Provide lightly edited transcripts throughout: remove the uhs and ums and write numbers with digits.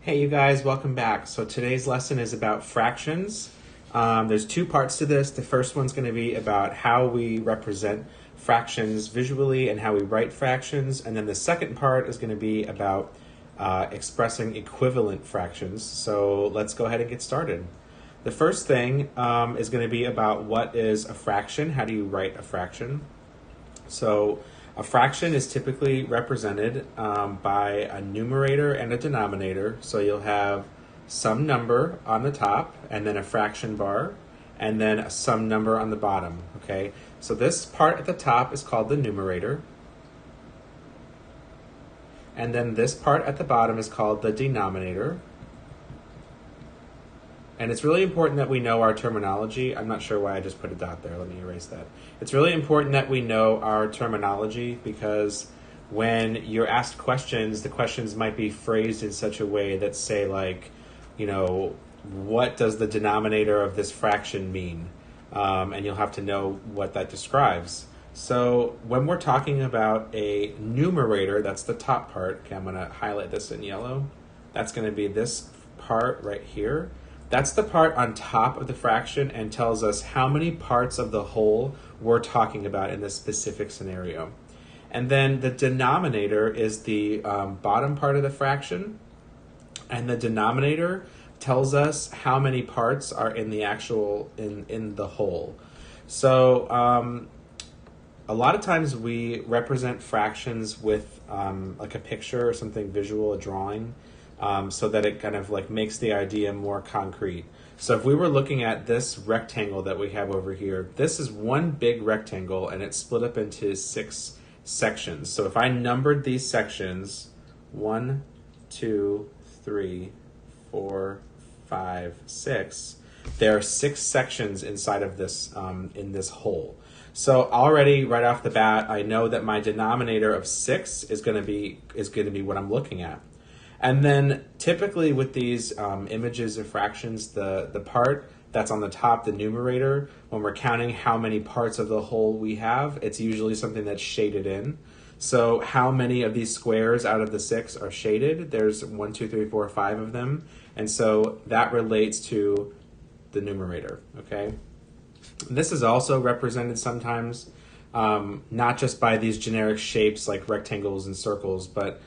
Hey you guys, welcome back. So today's lesson is about fractions. There's two parts to this. The first one's going to be about how we represent fractions visually and how we write fractions. And then the second part is going to be about expressing equivalent fractions. So let's go ahead and get started. The first thing is going to be about what is a fraction. How do you write a fraction? So a fraction is typically represented by a numerator and a denominator. So you'll have some number on the top and then a fraction bar and then some number on the bottom. Okay, so this part at the top is called the numerator. And then this part at the bottom is called the denominator. And it's really important that we know our terminology. I'm not sure why I just put a dot there. Let me erase that. It's really important that we know our terminology because when you're asked questions, the questions might be phrased in such a way that say like, you know, what does the denominator of this fraction mean? And you'll have to know what that describes. So when we're talking about a numerator, that's the top part. Okay, I'm going to highlight this in yellow. That's going to be this part right here. That's the part on top of the fraction and tells us how many parts of the whole we're talking about in this specific scenario. And then the denominator is the bottom part of the fraction, and the denominator tells us how many parts are in the actual, in the whole. So a lot of times we represent fractions with like a picture or something visual, a drawing. So that it kind of like makes the idea more concrete. So if we were looking at this rectangle that we have over here, this is one big rectangle and it's split up into 6 sections. So if I numbered these sections, 1, 2, 3, 4, 5, 6, there are 6 sections inside of this in this whole. So already right off the bat, I know that my denominator of 6 is going to be what I'm looking at. And then typically with these images of fractions, the part that's on the top, the numerator, when we're counting how many parts of the whole we have, it's usually something that's shaded in. So how many of these squares out of the 6 are shaded? There's 1, 2, 3, 4, 5 of them. And so that relates to the numerator, okay? This is also represented sometimes, not just by these generic shapes like rectangles and circles, but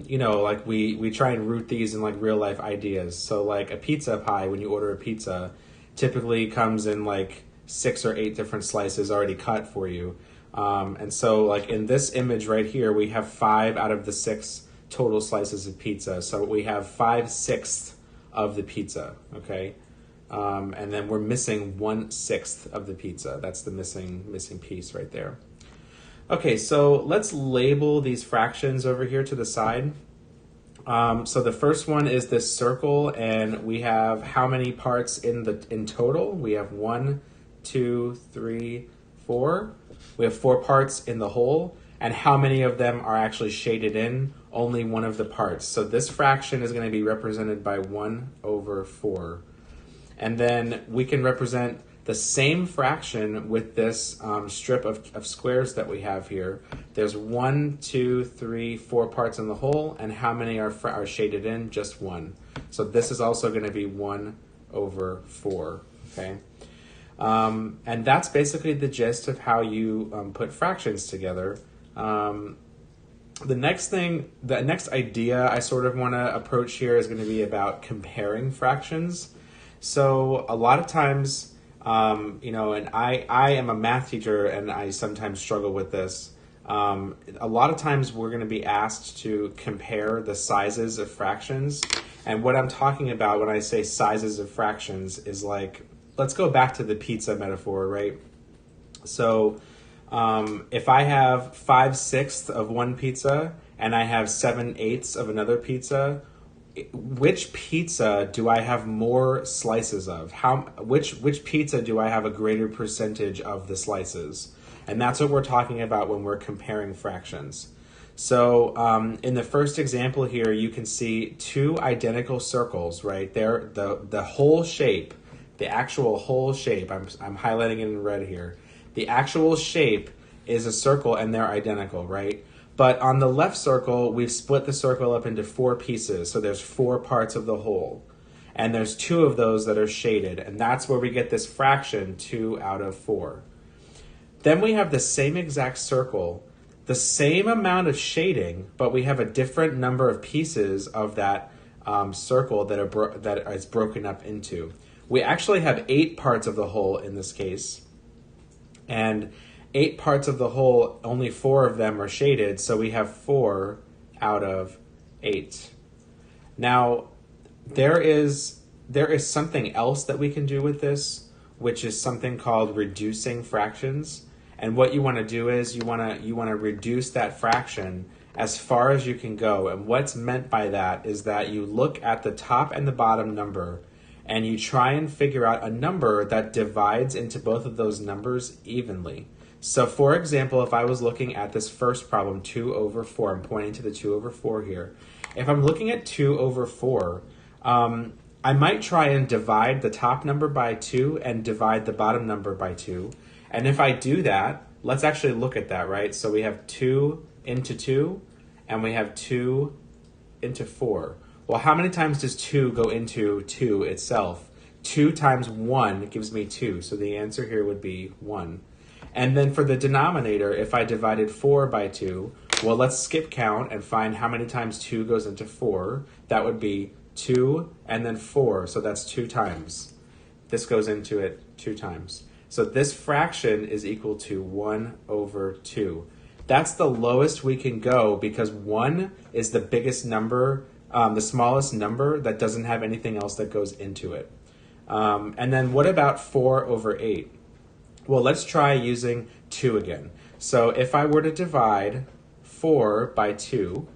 you know, like we try and root these in like real life ideas. So like a pizza pie, when you order a pizza, typically comes in like 6 or 8 different slices already cut for you. And so like in this image right here, we have 5 out of the 6 total slices of pizza. So we have 5/6 of the pizza, okay? And then we're missing 1/6 of the pizza. That's the missing piece right there. Okay, so let's label these fractions over here to the side. So the first one is this circle, and we have how many parts in total? We have 1, 2, 3, 4. We have 4 parts in the whole, and how many of them are actually shaded in? Only one of the parts. So this fraction is going to be represented by 1/4. And then we can represent the same fraction with this strip of squares that we have here. There's 1, 2, 3, 4 parts in the whole, and how many are shaded in? Just 1. So this is also going to be 1/4, okay? And that's basically the gist of how you put fractions together. The next idea I sort of want to approach here is going to be about comparing fractions. So a lot of times, you know, and I am a math teacher and I sometimes struggle with this. A lot of times we're going to be asked to compare the sizes of fractions. And what I'm talking about when I say sizes of fractions is like, let's go back to the pizza metaphor, right? So if I have 5/6 of one pizza and I have 7/8 of another pizza, which pizza do I have more slices of? Which pizza do I have a greater percentage of the slices? And that's what we're talking about when we're comparing fractions. So in the first example here, you can see 2 identical circles, right? They're the whole shape, the actual whole shape. I'm highlighting it in red here. The actual shape is a circle and they're identical, right? But on the left circle, we've split the circle up into 4 pieces. So there's 4 parts of the whole. And there's 2 of those that are shaded. And that's where we get this fraction 2 out of 4. Then we have the same exact circle, the same amount of shading, but we have a different number of pieces of that circle that is broken up into. We actually have 8 parts of the whole in this case. And 8 parts of the whole, only 4 of them are shaded, so we have 4 out of 8. Now, there is something else that we can do with this, which is something called reducing fractions. And what you want to do is you want to reduce that fraction as far as you can go. And what's meant by that is that you look at the top and the bottom number and you try and figure out a number that divides into both of those numbers evenly. So for example, if I was looking at this first problem, 2 over 4, I'm pointing to the 2 over 4 here. If I'm looking at 2 over 4, I might try and divide the top number by 2 and divide the bottom number by 2. And if I do that, let's actually look at that, right? So we have 2 into 2, and we have 2 into 4. Well, how many times does 2 go into 2 itself? 2 times 1 gives me 2, so the answer here would be 1. And then for the denominator, if I divided 4 by 2, well, let's skip count and find how many times 2 goes into 4. That would be 2 and then 4, so that's 2 times. This goes into it 2 times. So this fraction is equal to 1 over 2. That's the lowest we can go because 1 is the biggest number, the smallest number that doesn't have anything else that goes into it. And then what about 4 over 8? Well, let's try using 2 again. So if I were to divide 4 by 2,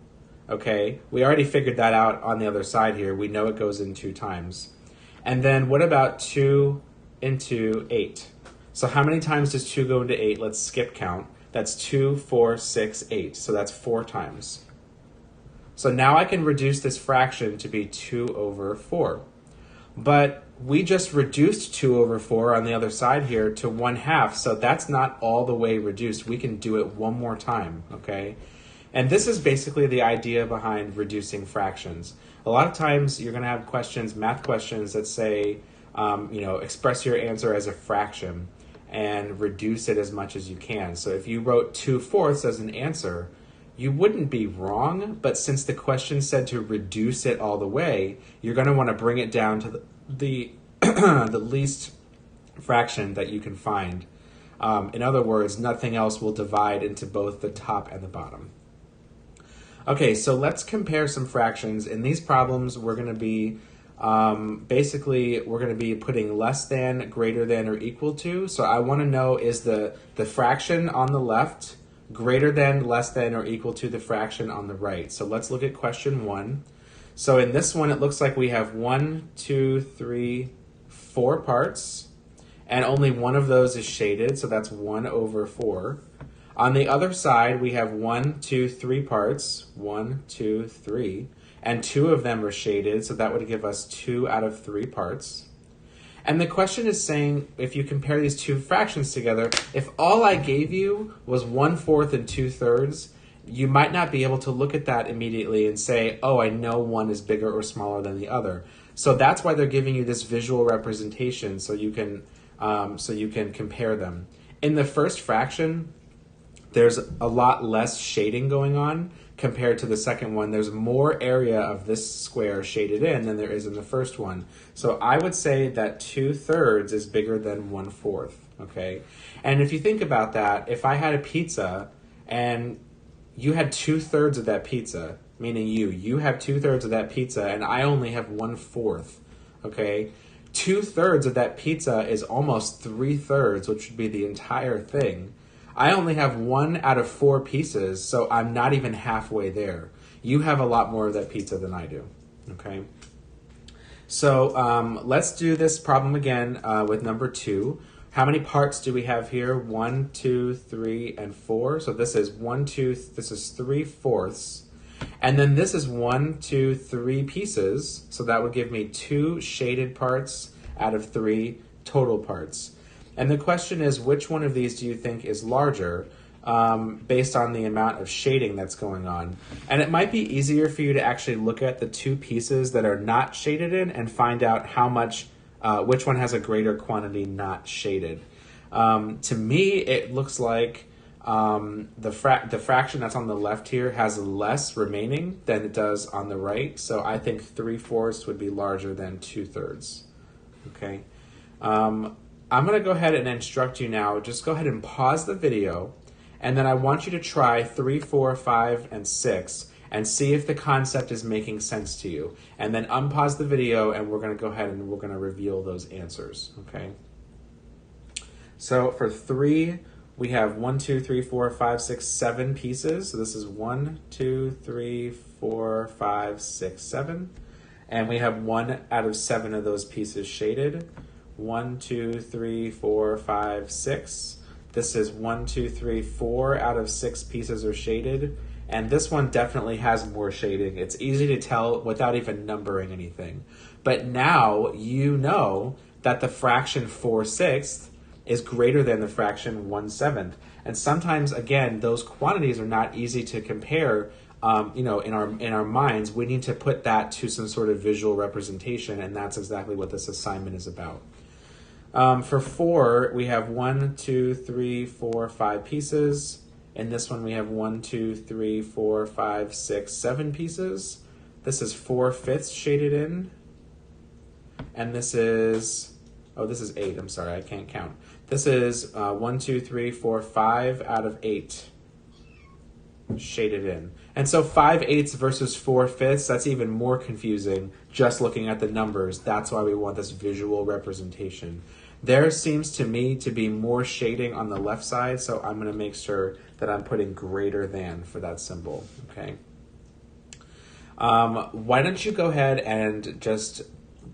okay, we already figured that out on the other side here. We know it goes in 2 times. And then what about 2 into 8? So how many times does 2 go into 8? Let's skip count. That's 2, 4, 6, 8. So that's 4 times. So now I can reduce this fraction to be 2 over 4. But we just reduced 2 over 4 on the other side here to 1/2, so that's not all the way reduced. We can do it one more time, okay? And this is basically the idea behind reducing fractions. A lot of times you're going to have questions, math questions that say, express your answer as a fraction and reduce it as much as you can. So if you wrote 2/4 as an answer, you wouldn't be wrong, but since the question said to reduce it all the way, you're going to want to bring it down to the the least fraction that you can find. In other words, nothing else will divide into both the top and the bottom. Okay, so let's compare some fractions. In these problems, we're going to be we're going to be putting less than, greater than, or equal to. So I want to know, is the fraction on the left greater than, less than, or equal to the fraction on the right? So let's look at question 1. So in this one, it looks like we have 1, 2, 3, 4 parts, and only one of those is shaded, so that's 1 over 4. On the other side, we have 1, 2, 3 parts, 1, 2, 3, and 2 of them are shaded, so that would give us 2 out of 3 parts. And the question is saying, if you compare these two fractions together, if all I gave you was 1/4 and 2/3, you might not be able to look at that immediately and say, oh, I know one is bigger or smaller than the other. So that's why they're giving you this visual representation so you can compare them. In the first fraction, there's a lot less shading going on compared to the second one. There's more area of this square shaded in than there is in the first one. So I would say that 2/3 is bigger than 1/4, okay? And if you think about that, if I had a pizza and you had 2/3 of that pizza, meaning you have 2/3 of that pizza and I only have 1/4, okay? 2/3 of that pizza is almost 3/3, which would be the entire thing. I only have 1 out of 4 pieces, so I'm not even halfway there. You have a lot more of that pizza than I do, okay? So let's do this problem again with number 2. How many parts do we have here? 1, 2, 3, and 4. So this is 1, 2, this is 3/4. And then this is 1, 2, 3 pieces. So that would give me 2 shaded parts out of 3 total parts. And the question is, which one of these do you think is larger? based on the amount of shading that's going on. And it might be easier for you to actually look at the two pieces that are not shaded in and find out how much, which one has a greater quantity not shaded. To me, it looks like the fraction that's on the left here has less remaining than it does on the right. So I think 3/4 would be larger than 2/3. Okay. I'm going to go ahead and instruct you now. Just go ahead and pause the video. And then I want you to try 3, 4, 5, and 6 and see if the concept is making sense to you. And then unpause the video and we're going to go ahead and we're going to reveal those answers. Okay. So for 3, we have 1, 2, 3, 4, 5, 6, 7 pieces. So this is 1, 2, 3, 4, 5, 6, 7. And we have 1 out of 7 of those pieces shaded. 1, 2, 3, 4, 5, 6. This is 1, 2, 3, 4 out of 6 pieces are shaded. And this one definitely has more shading. It's easy to tell without even numbering anything. But now you know that the fraction 4/6 is greater than the fraction 1/7. And sometimes, again, those quantities are not easy to compare. In our minds, we need to put that to some sort of visual representation, and that's exactly what this assignment is about. For 4, we have 1, 2, 3, 4, 5 pieces. In this one, we have 1, 2, 3, 4, 5, 6, 7 pieces. This is 4/5 shaded in. And this is 8. I'm sorry, I can't count. This is 1, 2, 3, 4, 5 out of 8 shaded in. And so 5/8 versus 4/5, that's even more confusing just looking at the numbers. That's why we want this visual representation. There seems to me to be more shading on the left side, so I'm going to make sure that I'm putting greater than for that symbol. Okay. Why don't you go ahead and just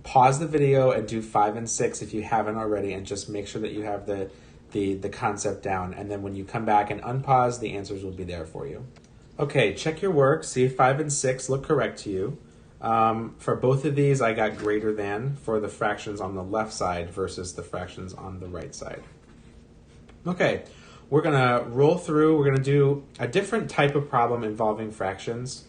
pause the video and do 5 and 6 if you haven't already, and just make sure that you have the concept down. And then when you come back and unpause, the answers will be there for you. Okay, check your work. See if 5 and 6 look correct to you. For both of these, I got greater than for the fractions on the left side versus the fractions on the right side. Okay, we're going to roll through. We're going to do a different type of problem involving fractions.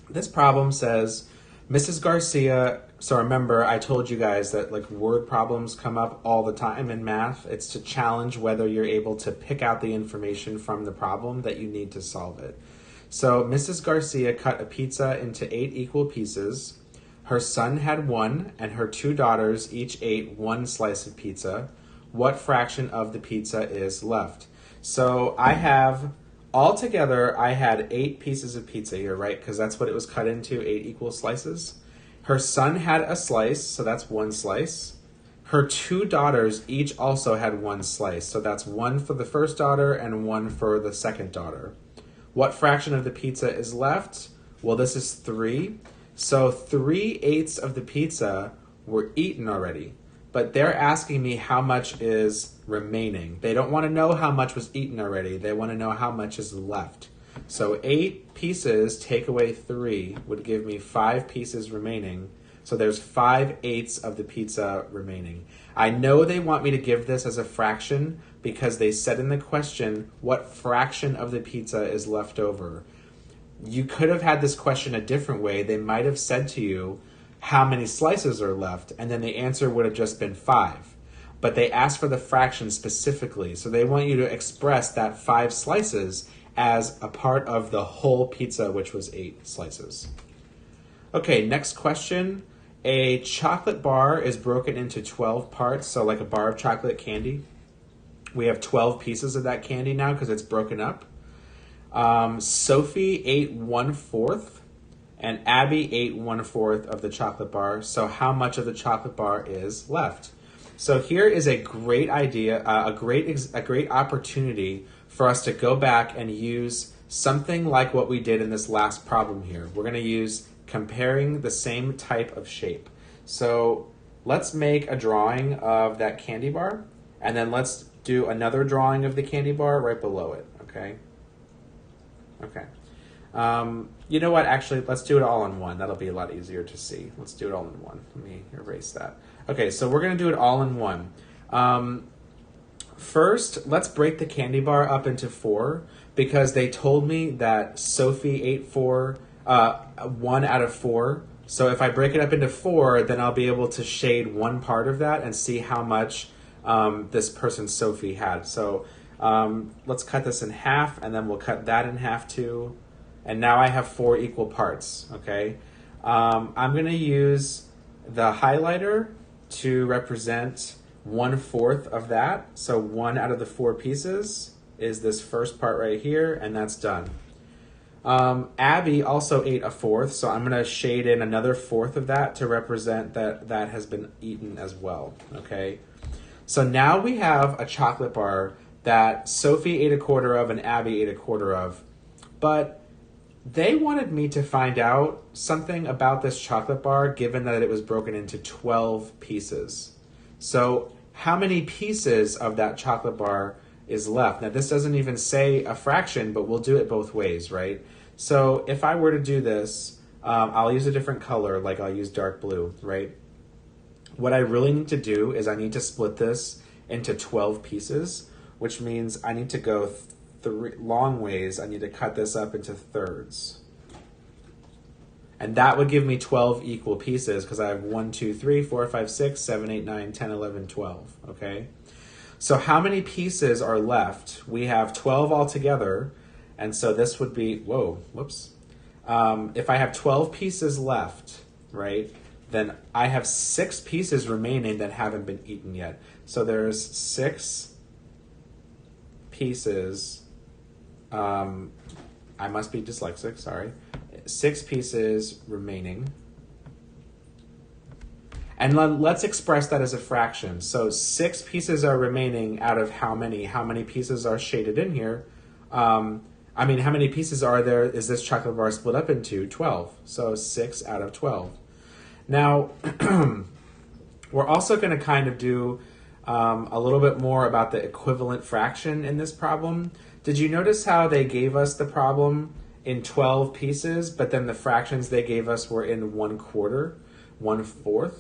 This problem says, Mrs. Garcia, so remember I told you guys that like word problems come up all the time in math. It's to challenge whether you're able to pick out the information from the problem that you need to solve it. So Mrs. Garcia cut a pizza into 8 equal pieces. Her son had 1 and her 2 daughters each ate 1 slice of pizza. What fraction of the pizza is left? So I have, altogether, I had 8 pieces of pizza here, right? Because that's what it was cut into, 8 equal slices. Her son had a slice, so that's 1 slice. Her 2 daughters each also had 1 slice, so that's 1 for the first daughter and 1 for the second daughter. What fraction of the pizza is left? Well, this is 3. So 3/8 of the pizza were eaten already, but they're asking me how much is remaining. They don't want to know how much was eaten already. They want to know how much is left. So 8 pieces take away 3 would give me 5 pieces remaining. So there's 5/8 of the pizza remaining. I know they want me to give this as a fraction because they said in the question, what fraction of the pizza is left over? You could have had this question a different way. They might have said to you, how many slices are left? And then the answer would have just been 5. But they asked for the fraction specifically. So they want you to express that 5 slices as a part of the whole pizza, which was 8 slices. Okay, next question. A chocolate bar is broken into 12 parts, so like a bar of chocolate candy. We have 12 pieces of that candy now because it's broken up. Sophie ate 1/4 and Abby ate 1/4 of the chocolate bar. So how much of the chocolate bar is left? So here is a great idea, a great opportunity for us to go back and use something like what we did in this last problem here. We're going to use comparing the same type of shape. So let's make a drawing of that candy bar, and then let's do another drawing of the candy bar right below it, okay? Okay. You know what, actually, let's do it all in one. That'll be a lot easier to see. Let's do it all in one. Let me erase that. Okay, so we're going to do it all in one. First, let's break the candy bar up into 4 because they told me that Sophie ate 1 out of 4. So if I break it up into 4, then I'll be able to shade one part of that and see how much this person Sophie had. So let's cut this in half, and then we'll cut that in half too. And now I have 4 equal parts, okay? I'm going to use the highlighter to represent 1/4 of that. So 1 out of the 4 pieces is this first part right here, and that's done. Abby also ate a 1/4, so I'm going to shade in another 1/4 of that to represent that that has been eaten as well, okay? So now we have a chocolate bar that Sophie ate a 1/4 of and Abby ate a 1/4 of, but they wanted me to find out something about this chocolate bar given that it was broken into 12 pieces. So how many pieces of that chocolate bar is left? Now this doesn't even say a fraction, but we'll do it both ways, right? So if I were to do this, I'll use a different color, like I'll use dark blue, right? What I really need to do is I need to split this into 12 pieces, which means I need to go 3 long ways. I need to cut this up into thirds. And that would give me 12 equal pieces because I have 1, 2, 3, 4, 5, 6, 7, 8, 9, 10, 11, 12, okay? So how many pieces are left? We have 12 altogether, and so this would be, whoops. If I have 12 pieces left, right, then I have 6 pieces remaining that haven't been eaten yet. So there's 6 pieces, I must be dyslexic, sorry. 6 pieces remaining. And let's express that as a fraction. So 6 pieces are remaining out of how many? How many pieces are shaded in here? How many pieces are there? Is this chocolate bar split up into? 12. So 6 out of 12. Now, we're also going to kind of do a little bit more about the equivalent fraction in this problem. Did you notice how they gave us the problem in 12 pieces, but then the fractions they gave us were in 1/4, 1/4?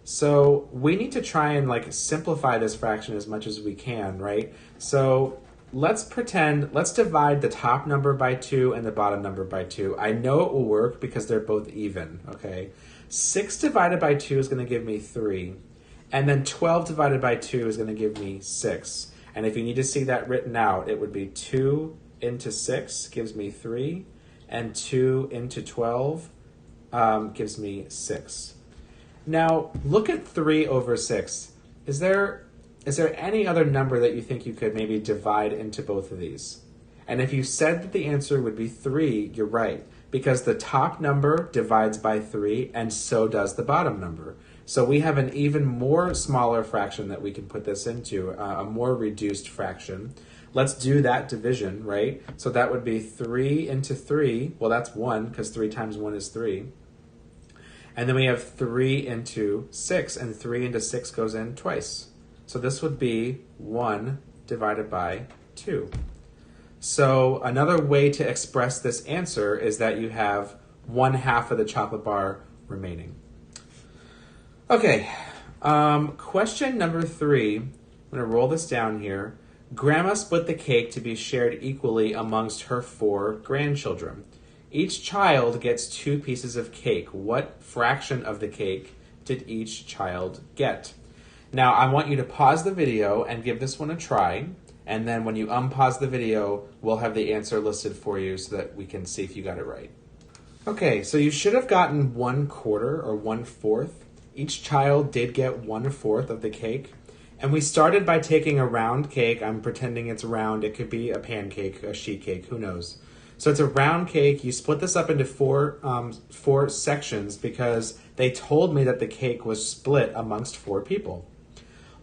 So we need to try and simplify this fraction as much as we can, right? So let's divide the top number by 2 and the bottom number by 2. I know it will work because they're both even, okay? 6 divided by 2 is going to give me 3. And then 12 divided by 2 is going to give me 6. And if you need to see that written out, it would be 2 into 6 gives me 3. And 2 into 12 gives me 6. Now, look at 3 over 6. Is there any other number that you think you could maybe divide into both of these? And if you said that the answer would be 3, you're right, because the top number divides by 3, and so does the bottom number. So we have an even more smaller fraction that we can put this into, a more reduced fraction. Let's do that division, right? So that would be 3 into 3. Well, that's 1, because 3 times 1 is 3. And then we have 3 into 6, and 3 into 6 goes in twice. So this would be 1 divided by 2. So another way to express this answer is that you have 1/2 of the chocolate bar remaining. Okay, question number 3. I'm going to roll this down here. Grandma split the cake to be shared equally amongst her 4 grandchildren. Each child gets 2 pieces of cake. What fraction of the cake did each child get? Now, I want you to pause the video and give this one a try. And then when you unpause the video, we'll have the answer listed for you so that we can see if you got it right. Okay, so you should have gotten 1/4 or 1/4. Each child did get 1/4 of the cake. And we started by taking a round cake. I'm pretending it's round. It could be a pancake, a sheet cake, who knows. So it's a round cake. You split this up into 4 sections because they told me that the cake was split amongst 4 people.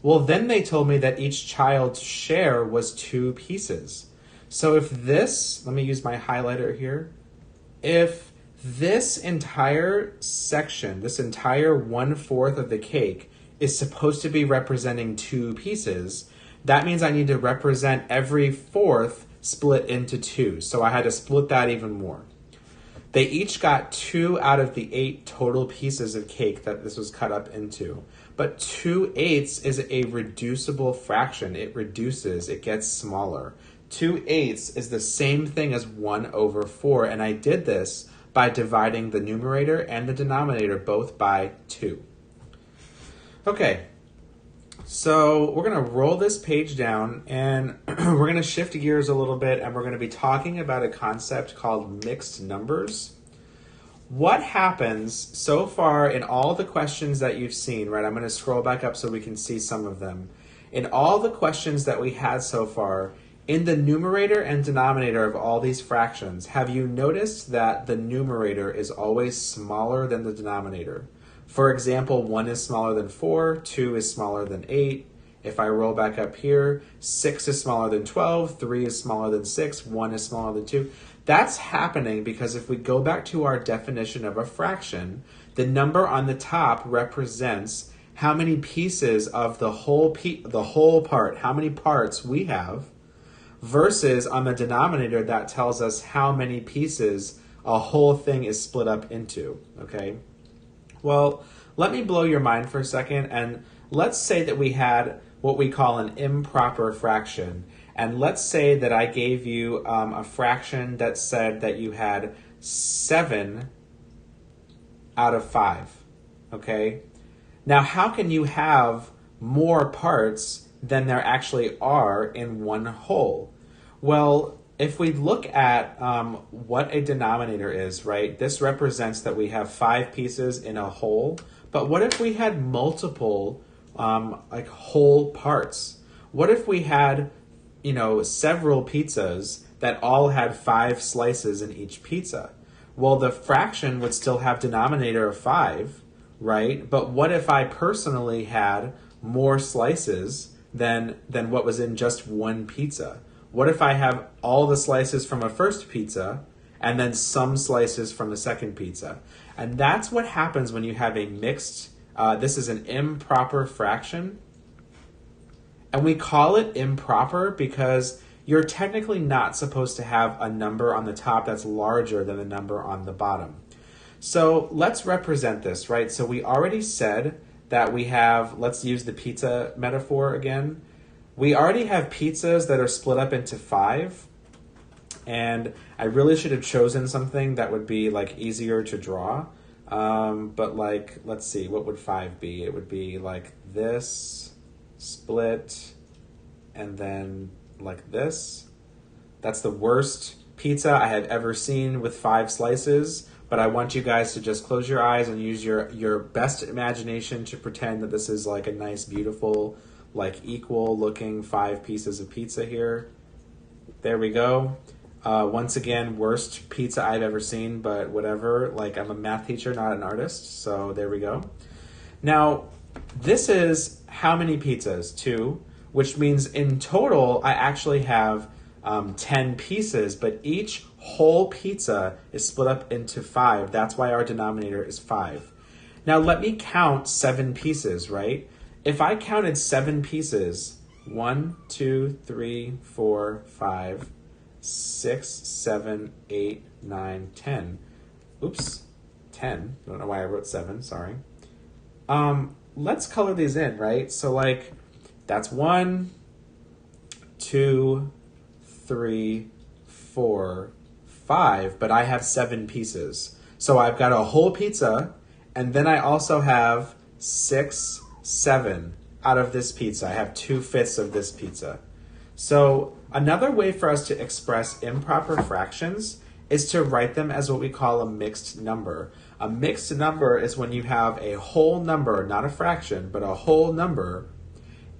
Well, then they told me that each child's share was 2 pieces. So if this, let me use my highlighter here. If this entire section, this entire 1/4 of the cake is supposed to be representing 2 pieces, that means I need to represent every 4th split into 2. So I had to split that even more. They each got 2 out of the 8 total pieces of cake that this was cut up into. But 2/8 is a reducible fraction. It reduces, it gets smaller. 2/8 is the same thing as 1/4, and I did this by dividing the numerator and the denominator both by 2. Okay, so we're going to roll this page down, and we're going to shift gears a little bit, and we're going to be talking about a concept called mixed numbers. What happens so far in all the questions that you've seen, right? I'm going to scroll back up so we can see some of them. In all the questions that we had so far, in the numerator and denominator of all these fractions, have you noticed that the numerator is always smaller than the denominator? For example, 1 is smaller than 4, 2 is smaller than 8. If I roll back up here, 6 is smaller than 12, 3 is smaller than 6, 1 is smaller than 2. That's happening because if we go back to our definition of a fraction, the number on the top represents how many pieces of the whole part, how many parts we have, versus on the denominator that tells us how many pieces a whole thing is split up into, okay? Well, let me blow your mind for a second, and let's say that we had what we call an improper fraction. And let's say that I gave you a fraction that said that you had 7 out of 5, okay? Now, how can you have more parts than there actually are in one whole? Well, if we look at what a denominator is, right, this represents that we have 5 pieces in a whole, but what if we had multiple like whole parts? What if we had, you know, several pizzas that all had 5 slices in each pizza? Well, the fraction would still have denominator of 5, right? But what if I personally had more slices than what was in just one pizza? What if I have all the slices from a first pizza and then some slices from the second pizza? And that's what happens when you have a mixed, this is an improper fraction. And we call it improper because you're technically not supposed to have a number on the top that's larger than the number on the bottom. So let's represent this, right? So we already said that we have, let's use the pizza metaphor again. We already have pizzas that are split up into 5. And I really should have chosen something that would be like easier to draw. But like, let's see, what would 5 be? It would be like this, split, and then like this. That's the worst pizza I have ever seen with 5 slices, but I want you guys to just close your eyes and use your best imagination to pretend that this is like a nice, beautiful, like equal looking 5 pieces of pizza here. There we go. Once again, worst pizza I've ever seen, but whatever. Like, I'm a math teacher, not an artist, so there we go. Now, this is how many pizzas? 2, which means in total, I actually have 10 pieces, but each whole pizza is split up into 5. That's why our denominator is 5. Now, let me count 7 pieces, right? If I counted 7 pieces, 1, 2, 3, 4, 5, 6, 7, 8, 9, 10. Oops, 10. I don't know why I wrote 7, sorry. Let's color these in, right? So like, that's 1, 2, 3, 4, 5, but I have 7 pieces. So I've got a whole pizza, and then I also have 6, 7 out of this pizza. I have 2/5 of this pizza. So another way for us to express improper fractions is to write them as what we call a mixed number. A mixed number is when you have a whole number, not a fraction, but a whole number,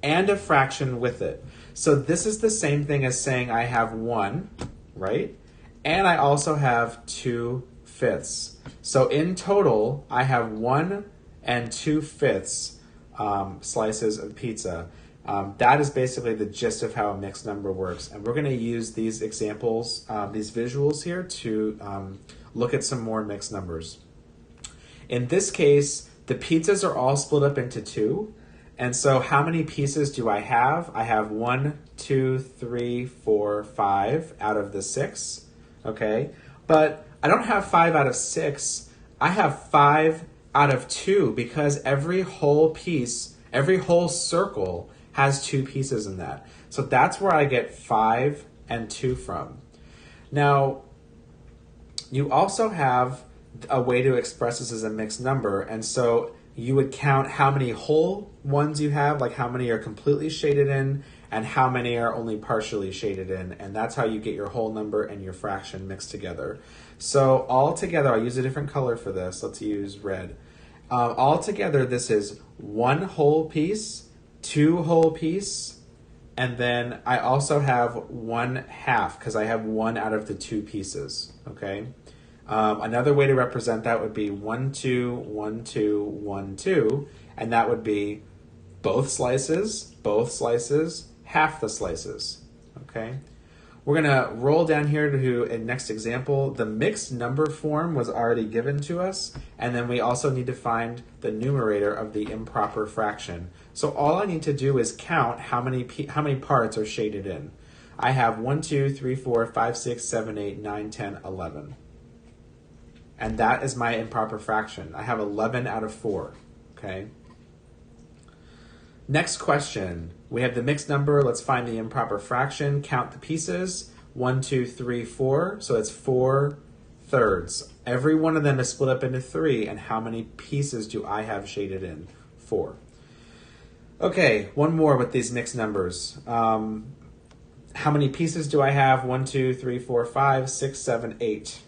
and a fraction with it. So this is the same thing as saying I have 1, right? And I also have 2/5. So in total, I have 1 and 2/5 slices of pizza. That is basically the gist of how a mixed number works. And we're going to use these examples, these visuals here to look at some more mixed numbers. In this case, the pizzas are all split up into 2. And so how many pieces do I have? I have 1, 2, 3, 4, 5 out of the 6, okay? But I don't have 5 out of 6. I have 5 out of 2 because every whole circle has 2 pieces in that. So that's where I get 5 and 2 from. Now, you also have a way to express this as a mixed number, and so you would count how many whole ones you have, like how many are completely shaded in and how many are only partially shaded in, and that's how you get your whole number and your fraction mixed together. So all together, I'll use a different color for this. Let's use red. All together, this is 1 whole piece, 2 whole piece, and then I also have 1/2 because I have 1 out of the 2 pieces, okay? Another way to represent that would be 1, 2, 1, 2, 1, 2, and that would be both slices, half the slices, okay? We're gonna roll down here to a next example. The mixed number form was already given to us, and then we also need to find the numerator of the improper fraction. So all I need to do is count how many parts are shaded in. I have 1, 2, 3, 4, 5, 6, 7, 8, 9, 10, 11. And that is my improper fraction. I have 11 out of 4, okay? Next question. We have the mixed number. Let's find the improper fraction. Count the pieces. 1, 2, 3, 4. So it's 4 thirds. Every one of them is split up into 3. And how many pieces do I have shaded in? 4. Okay, one more with these mixed numbers. How many pieces do I have? 1, 2, 3, 4, 5, 6, 7, 8.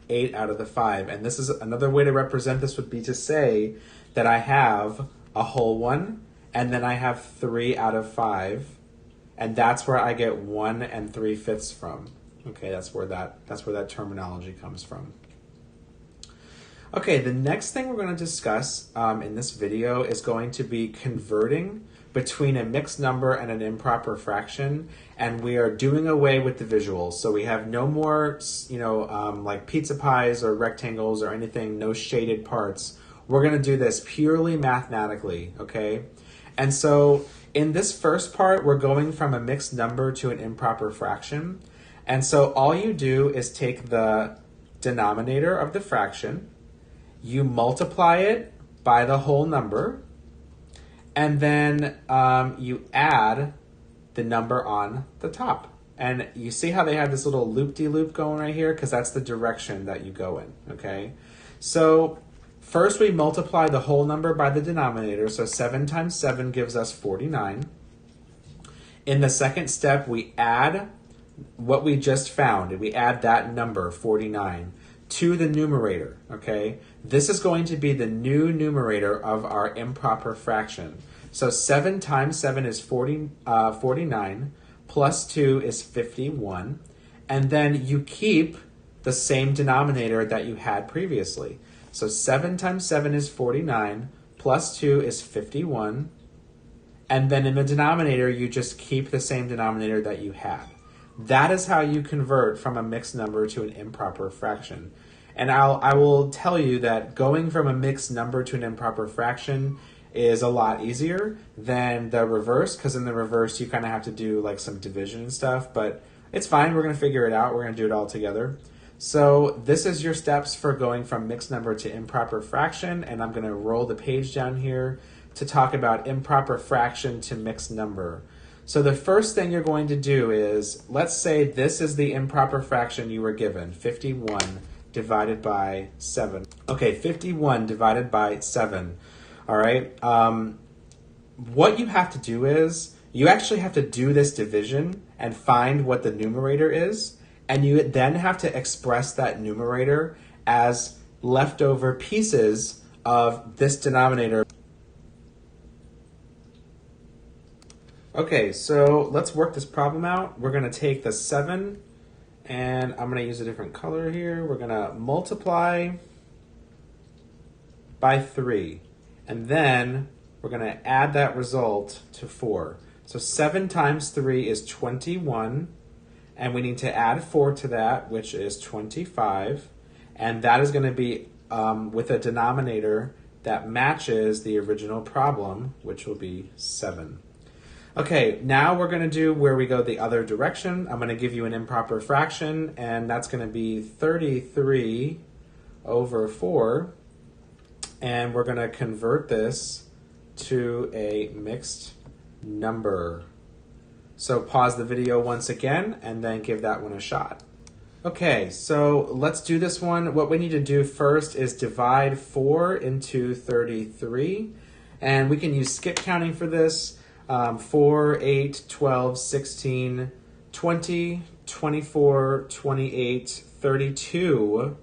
8 out of the 5. And this is another way to represent this would be to say that I have a whole one, and then I have 3 out of 5, and that's where I get 1 3/5 from. Okay, that's where that terminology comes from. Okay, the next thing we're going to discuss in this video is going to be converting between a mixed number and an improper fraction, and we are doing away with the visuals. So we have no more, like pizza pies or rectangles or anything, no shaded parts. We're going to do this purely mathematically, okay? And so in this first part, we're going from a mixed number to an improper fraction. And so all you do is take the denominator of the fraction, you multiply it by the whole number, and then you add the number on the top. And you see how they have this little loop-de-loop going right here? Because that's the direction that you go in, okay? So first we multiply the whole number by the denominator, so 7 times 7 gives us 49. In the second step, we add what we just found. We add that number, 49, to the numerator, okay? This is going to be the new numerator of our improper fraction. So 7 times 7 is 49, plus 2 is 51, and then you keep the same denominator that you had previously. So 7 times 7 is 49, plus 2 is 51, and then in the denominator, you just keep the same denominator that you had. That is how you convert from a mixed number to an improper fraction. And I will tell you that going from a mixed number to an improper fraction is a lot easier than the reverse, because in the reverse, you kind of have to do like some division and stuff, but it's fine. We're going to figure it out. We're going to do it all together. So this is your steps for going from mixed number to improper fraction, and I'm going to roll the page down here to talk about improper fraction to mixed number. So the first thing you're going to do is, let's say this is the improper fraction you were given, 51 divided by 7. Okay, 51 divided by 7. All right. What you have to do is, you actually have to do this division and find what the numerator is, and you then have to express that numerator as leftover pieces of this denominator. Okay, so let's work this problem out. We're going to take the 7, and I'm going to use a different color here. We're going to multiply by 3, and then we're going to add that result to 4. So 7 times 3 is 21, and we need to add 4 to that, which is 25, and that is going to be with a denominator that matches the original problem, which will be 7. Okay, now we're going to do where we go the other direction. I'm going to give you an improper fraction, and that's going to be 33 over 4. and we're going to convert this to a mixed number. So pause the video once again and then give that one a shot. Okay, so let's do this one. What we need to do first is divide 4 into 33. And we can use skip counting for this. 4, 8, 12, 16, 20, 24, 28, 32.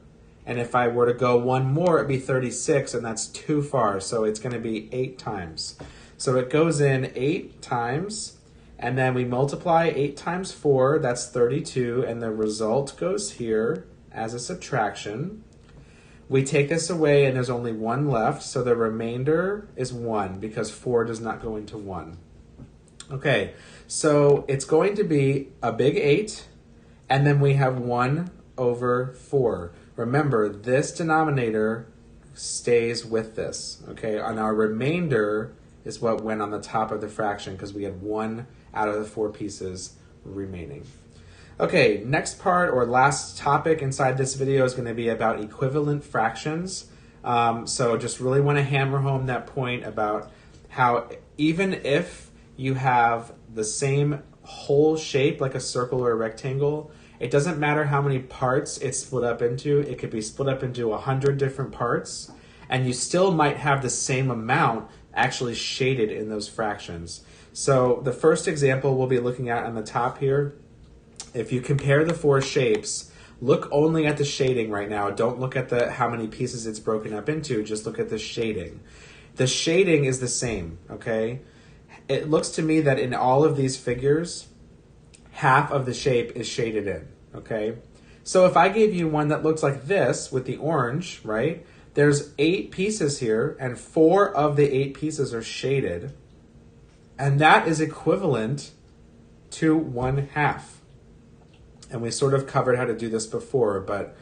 And if I were to go one more, it'd be 36, and that's too far. So it's going to be 8 times. So it goes in 8 times, and then we multiply 8 times 4, that's 32, and the result goes here as a subtraction. We take this away, and there's only 1 left, so the remainder is 1, because 4 does not go into 1. Okay, so it's going to be a big 8, and then we have 1 over 4. Remember, this denominator stays with this, okay? And our remainder is what went on the top of the fraction because we had 1 out of the 4 pieces remaining. Okay, next part or last topic inside this video is going to be about equivalent fractions. So just really want to hammer home that point about how even if you have the same whole shape, like a circle or a rectangle, it doesn't matter how many parts it's split up into. It could be split up into 100 different parts, and you still might have the same amount actually shaded in those fractions. So the first example we'll be looking at on the top here, if you compare the 4 shapes, look only at the shading right now. Don't look at the how many pieces it's broken up into, just look at the shading. The shading is the same, okay? It looks to me that in all of these figures, half of the shape is shaded in, okay? So if I gave you one that looks like this with the orange, right? There's 8 pieces here, and 4 of the 8 pieces are shaded, and that is equivalent to 1/2. And we sort of covered how to do this before, but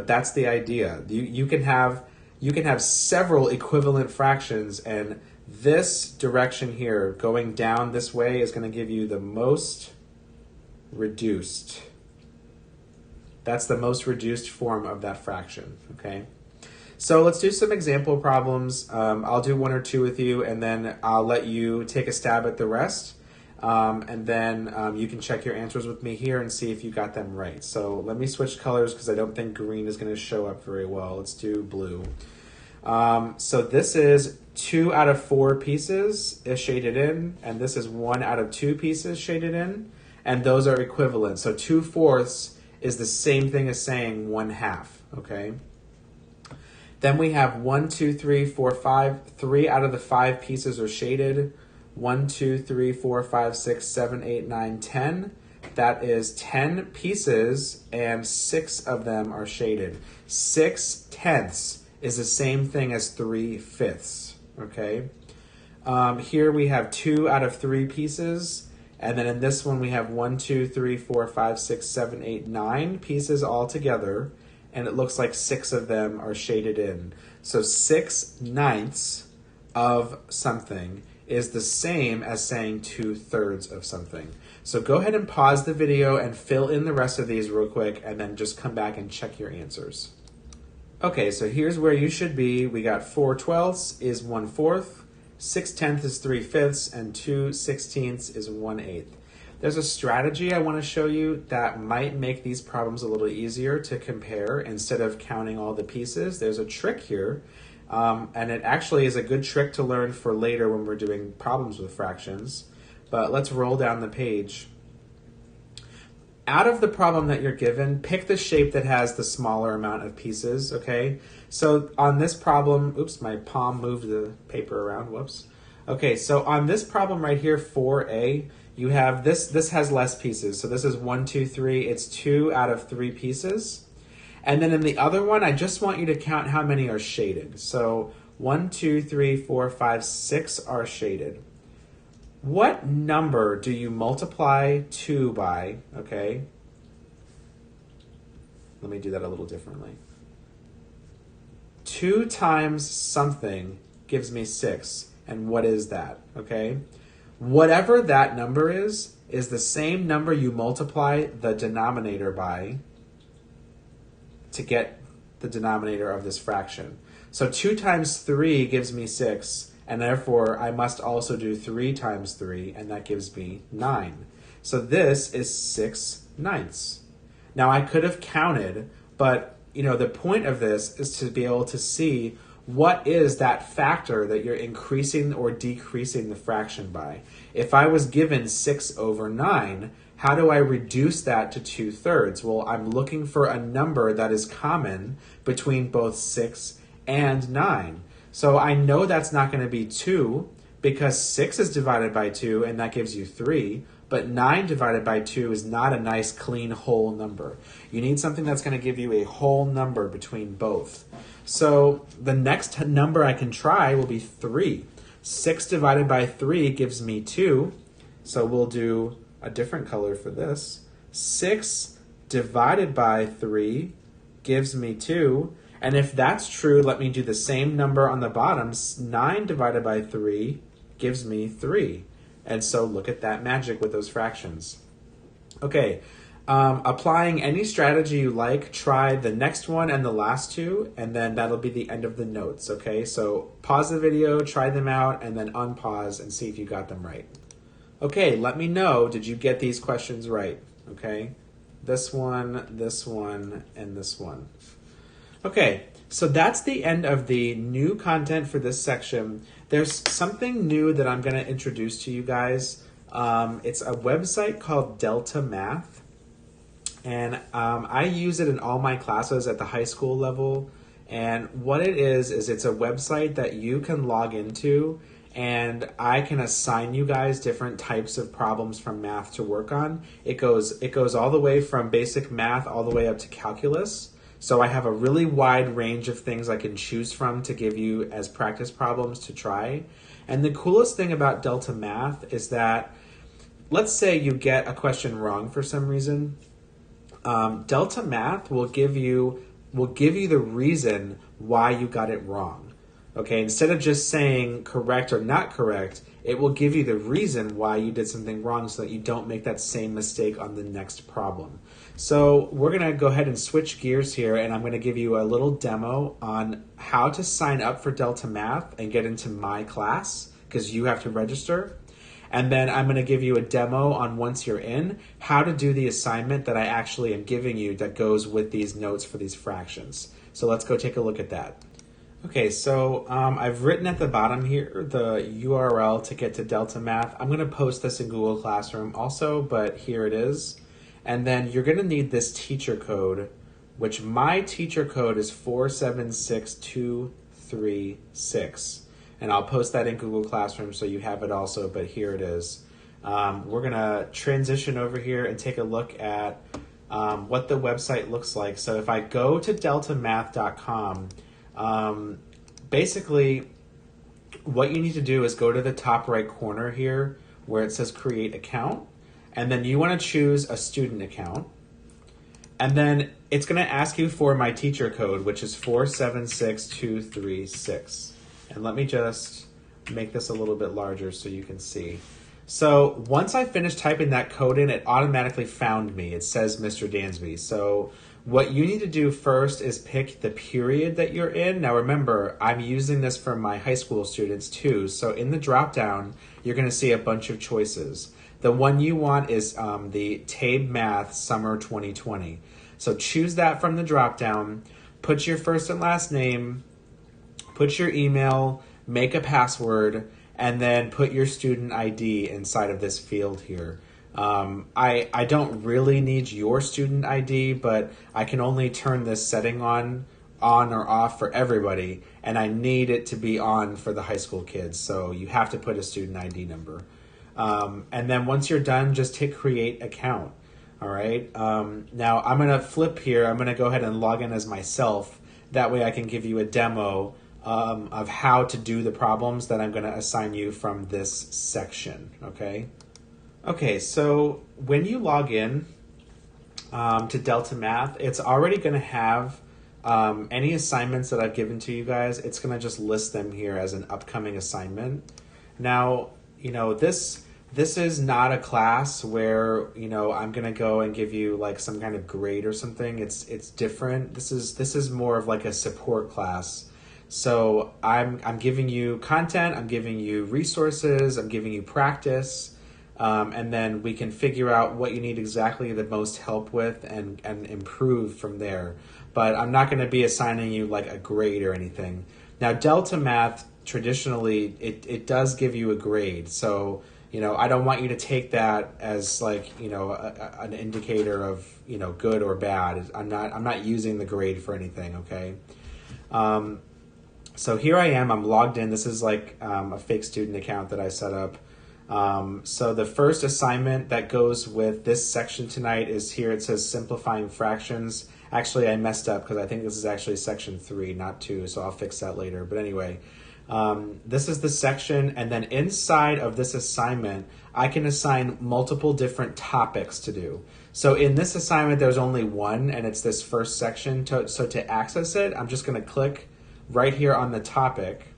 that's the idea. You can have several equivalent fractions, and this direction here, going down this way, is going to give you the most reduced. That's the most reduced form of that fraction, okay? So let's do some example problems. I'll do 1 or 2 with you, and then I'll let you take a stab at the rest. And then you can check your answers with me here and see if you got them right. So let me switch colors because I don't think green is going to show up very well. Let's do blue. So this is 2 out of 4 pieces is shaded in, and this is 1 out of 2 pieces shaded in, and those are equivalent. So 2/4 is the same thing as saying 1/2, okay? Then we have 1, 2, 3, 4, 5. 3 out of the 5 pieces are shaded. 1, 2, 3, 4, 5, 6, 7, 8, 9, 10. That is 10 pieces, and 6 of them are shaded. 6/10 is the same thing as 3/5, okay? Here we have 2 out of 3 pieces, and then in this one we have 1, 2, 3, 4, 5, 6, 7, 8, 9 pieces all together, and it looks like 6 of them are shaded in. So 6/9 of something is the same as saying 2/3 of something. So go ahead and pause the video and fill in the rest of these real quick, and then just come back and check your answers. Okay, so here's where you should be. We got 4/12 is 1/4, 6/10 is 3/5, and 2/16 is 1/8. There's a strategy I want to show you that might make these problems a little easier to compare instead of counting all the pieces. There's a trick here, and it actually is a good trick to learn for later when we're doing problems with fractions. But let's roll down the page. Out of the problem that you're given, pick the shape that has the smaller amount of pieces, okay? So on this problem, oops, my palm moved the paper around, whoops. Okay, so on this problem right here, 4A, you have this has less pieces. So this is 1, 2, 3, it's 2 out of 3 pieces. And then in the other one, I just want you to count how many are shaded. So 1, 2, 3, 4, 5, 6 are shaded. What number do you multiply 2 by, okay? Let me do that a little differently. 2 times something gives me 6. And what is that, okay? Whatever that number is the same number you multiply the denominator by to get the denominator of this fraction. So 2 times 3 gives me 6, and therefore I must also do 3 times 3, and that gives me 9. So this is 6/9. Now I could have counted, but the point of this is to be able to see what is that factor that you're increasing or decreasing the fraction by. If I was given 6/9, how do I reduce that to 2/3? Well, I'm looking for a number that is common between both 6 and 9. So I know that's not going to be 2 because 6 is divided by 2 and that gives you 3. But 9 divided by 2 is not a nice, clean, whole number. You need something that's going to give you a whole number between both. So the next number I can try will be 3. 6 divided by 3 gives me 2. So we'll do a different color for this. 6 divided by 3 gives me 2. And if that's true, let me do the same number on the bottom. 9 divided by 3 gives me 3. And so look at that magic with those fractions. Okay, applying any strategy you like, try the next one and the last two, and then that'll be the end of the notes, okay? So pause the video, try them out, and then unpause and see if you got them right. Okay, let me know, did you get these questions right, okay? This one, and this one. Okay, so that's the end of the new content for this section. There's something new that I'm going to introduce to you guys. It's a website called Delta Math, and I use it in all my classes at the high school level. And what it is it's a website that you can log into, and I can assign you guys different types of problems from math to work on. It goes all the way from basic math all the way up to calculus. So I have a really wide range of things I can choose from to give you as practice problems to try. And the coolest thing about Delta Math is that, let's say you get a question wrong for some reason, Delta Math will give you the reason why you got it wrong. Okay, instead of just saying correct or not correct, it will give you the reason why you did something wrong so that you don't make that same mistake on the next problem. So we're going to go ahead and switch gears here, and I'm going to give you a little demo on how to sign up for Delta Math and get into my class, because you have to register. And then I'm going to give you a demo on, once you're in, how to do the assignment that I actually am giving you that goes with these notes for these fractions. So let's go take a look at that. Okay, so I've written at the bottom here the URL to get to Delta Math. I'm going to post this in Google Classroom also, but here it is. And then you're going to need this teacher code, which my teacher code is 476236. And I'll post that in Google Classroom so you have it also, but here it is. We're going to transition over here and take a look at what the website looks like. So if I go to deltamath.com, basically what you need to do is go to the top right corner here where it says create account, and then you want to choose a student account, and then it's going to ask you for my teacher code, which is 476236. And let me just make this a little bit larger so you can see. So once I finished typing that code in, it automatically found me. It says Mr. Dansby. So what you need to do first is pick the period that you're in. Now remember, I'm using this for my high school students too. So in the drop-down, you're going to see a bunch of choices. The one you want is the TABE Math Summer 2020. So choose that from the drop-down, put your first and last name, put your email, make a password, and then put your student ID inside of this field here. I don't really need your student ID, but I can only turn this setting on or off for everybody, and I need it to be on for the high school kids, so you have to put a student ID number. And then once you're done, just hit create account. All right. Now I'm going to flip here. I'm going to go ahead and log in as myself. That way I can give you a demo of how to do the problems that I'm going to assign you from this section. Okay. Okay. So when you log in to Delta Math, it's already going to have any assignments that I've given to you guys. It's going to just list them here as an upcoming assignment. Now, this is not a class where, I'm going to go and give you like some kind of grade or something. It's different. This is more of like a support class. So I'm giving you content, I'm giving you resources, I'm giving you practice, and then we can figure out what you need exactly the most help with and improve from there. But I'm not going to be assigning you like a grade or anything. Now, Delta Math, traditionally, it does give you a grade. So, I don't want you to take that as like, an indicator of, good or bad. I'm not using the grade for anything, okay? So here I am, I'm logged in. This is like a fake student account that I set up. So the first assignment that goes with this section tonight is here. It says simplifying fractions. Actually, I messed up because I think this is actually section 3, not 2, so I'll fix that later. But anyway, this is the section, and then inside of this assignment, I can assign multiple different topics to do. So in this assignment, there's only one, and it's this first section. So to access it, I'm just going to click right here on the topic,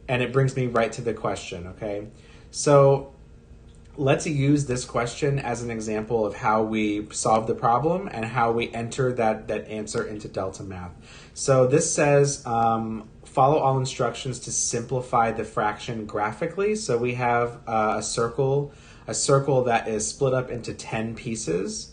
and it brings me right to the question, okay? So let's use this question as an example of how we solve the problem and how we enter that answer into Delta Math. So this says, follow all instructions to simplify the fraction graphically. So we have a circle that is split up into 10 pieces.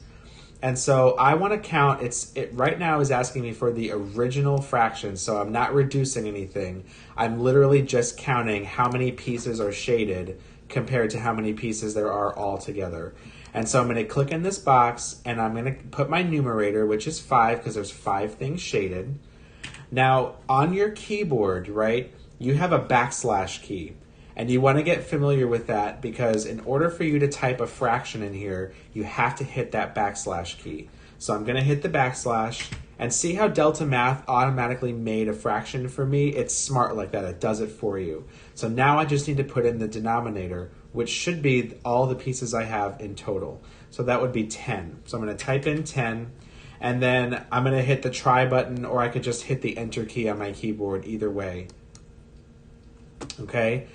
And so I want to count, it right now is asking me for the original fraction, so I'm not reducing anything. I'm literally just counting how many pieces are shaded compared to how many pieces there are all together. And so I'm going to click in this box, and I'm going to put my numerator, which is 5, because there's 5 things shaded. Now, on your keyboard, right, you have a backslash key. And you want to get familiar with that because in order for you to type a fraction in here, you have to hit that backslash key. So I'm going to hit the backslash and see how Delta Math automatically made a fraction for me. It's smart like that. It does it for you. So now I just need to put in the denominator, which should be all the pieces I have in total. So that would be 10. So I'm going to type in 10, and then I'm going to hit the try button, or I could just hit the enter key on my keyboard, either way. Okay?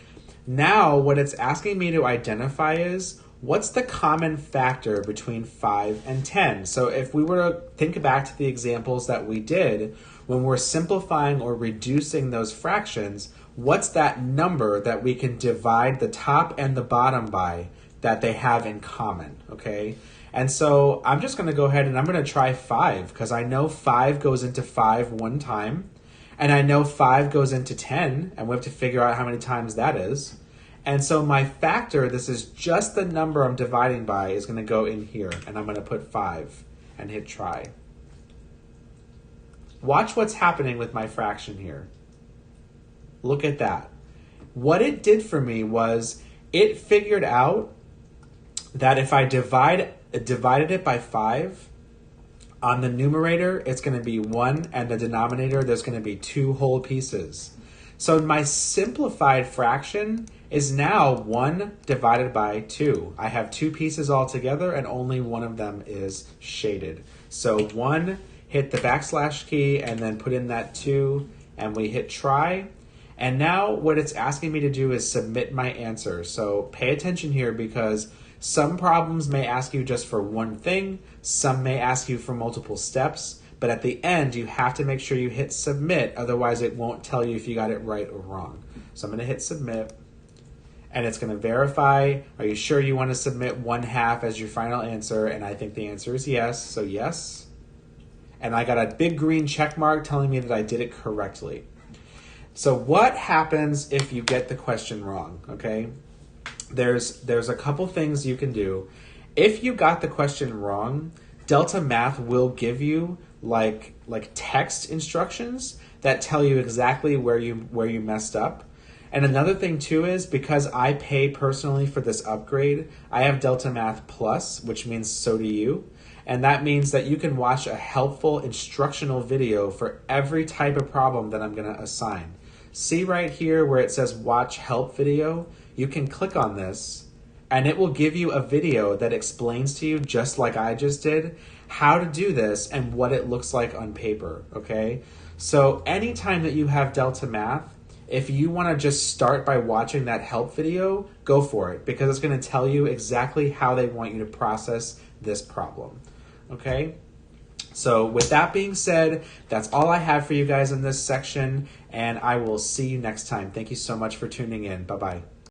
Now, what it's asking me to identify is, what's the common factor between 5 and 10? So if we were to think back to the examples that we did, when we're simplifying or reducing those fractions, what's that number that we can divide the top and the bottom by that they have in common, okay? And so I'm just going to go ahead and I'm going to try 5, because I know 5 goes into 5 one time. And I know 5 goes into 10, and we have to figure out how many times that is. And so my factor, this is just the number I'm dividing by, is going to go in here. And I'm going to put 5 and hit try. Watch what's happening with my fraction here. Look at that. What it did for me was it figured out that if I divided it by 5, on the numerator, it's going to be 1, and the denominator, there's going to be 2 whole pieces. So my simplified fraction is now 1 divided by 2. I have 2 pieces all together, and only one of them is shaded. So 1, hit the backslash key, and then put in that 2, and we hit try. And now what it's asking me to do is submit my answer. So pay attention here, because some problems may ask you just for one thing, some may ask you for multiple steps, but at the end you have to make sure you hit submit, otherwise it won't tell you if you got it right or wrong. So I'm going to hit submit, and it's going to verify, are you sure you want to submit 1/2 as your final answer? And I think the answer is yes, so yes. And I got a big green check mark telling me that I did it correctly. So what happens if you get the question wrong, okay? There's a couple things you can do. If you got the question wrong, Delta Math will give you like text instructions that tell you exactly where you messed up. And another thing too is, because I pay personally for this upgrade, I have Delta Math Plus, which means so do you. And that means that you can watch a helpful instructional video for every type of problem that I'm going to assign. See right here where it says watch help video? You can click on this, and it will give you a video that explains to you, just like I just did, how to do this and what it looks like on paper, okay? So anytime that you have Delta Math, if you want to just start by watching that help video, go for it, because it's going to tell you exactly how they want you to process this problem, okay? So with that being said, that's all I have for you guys in this section, and I will see you next time. Thank you so much for tuning in. Bye-bye.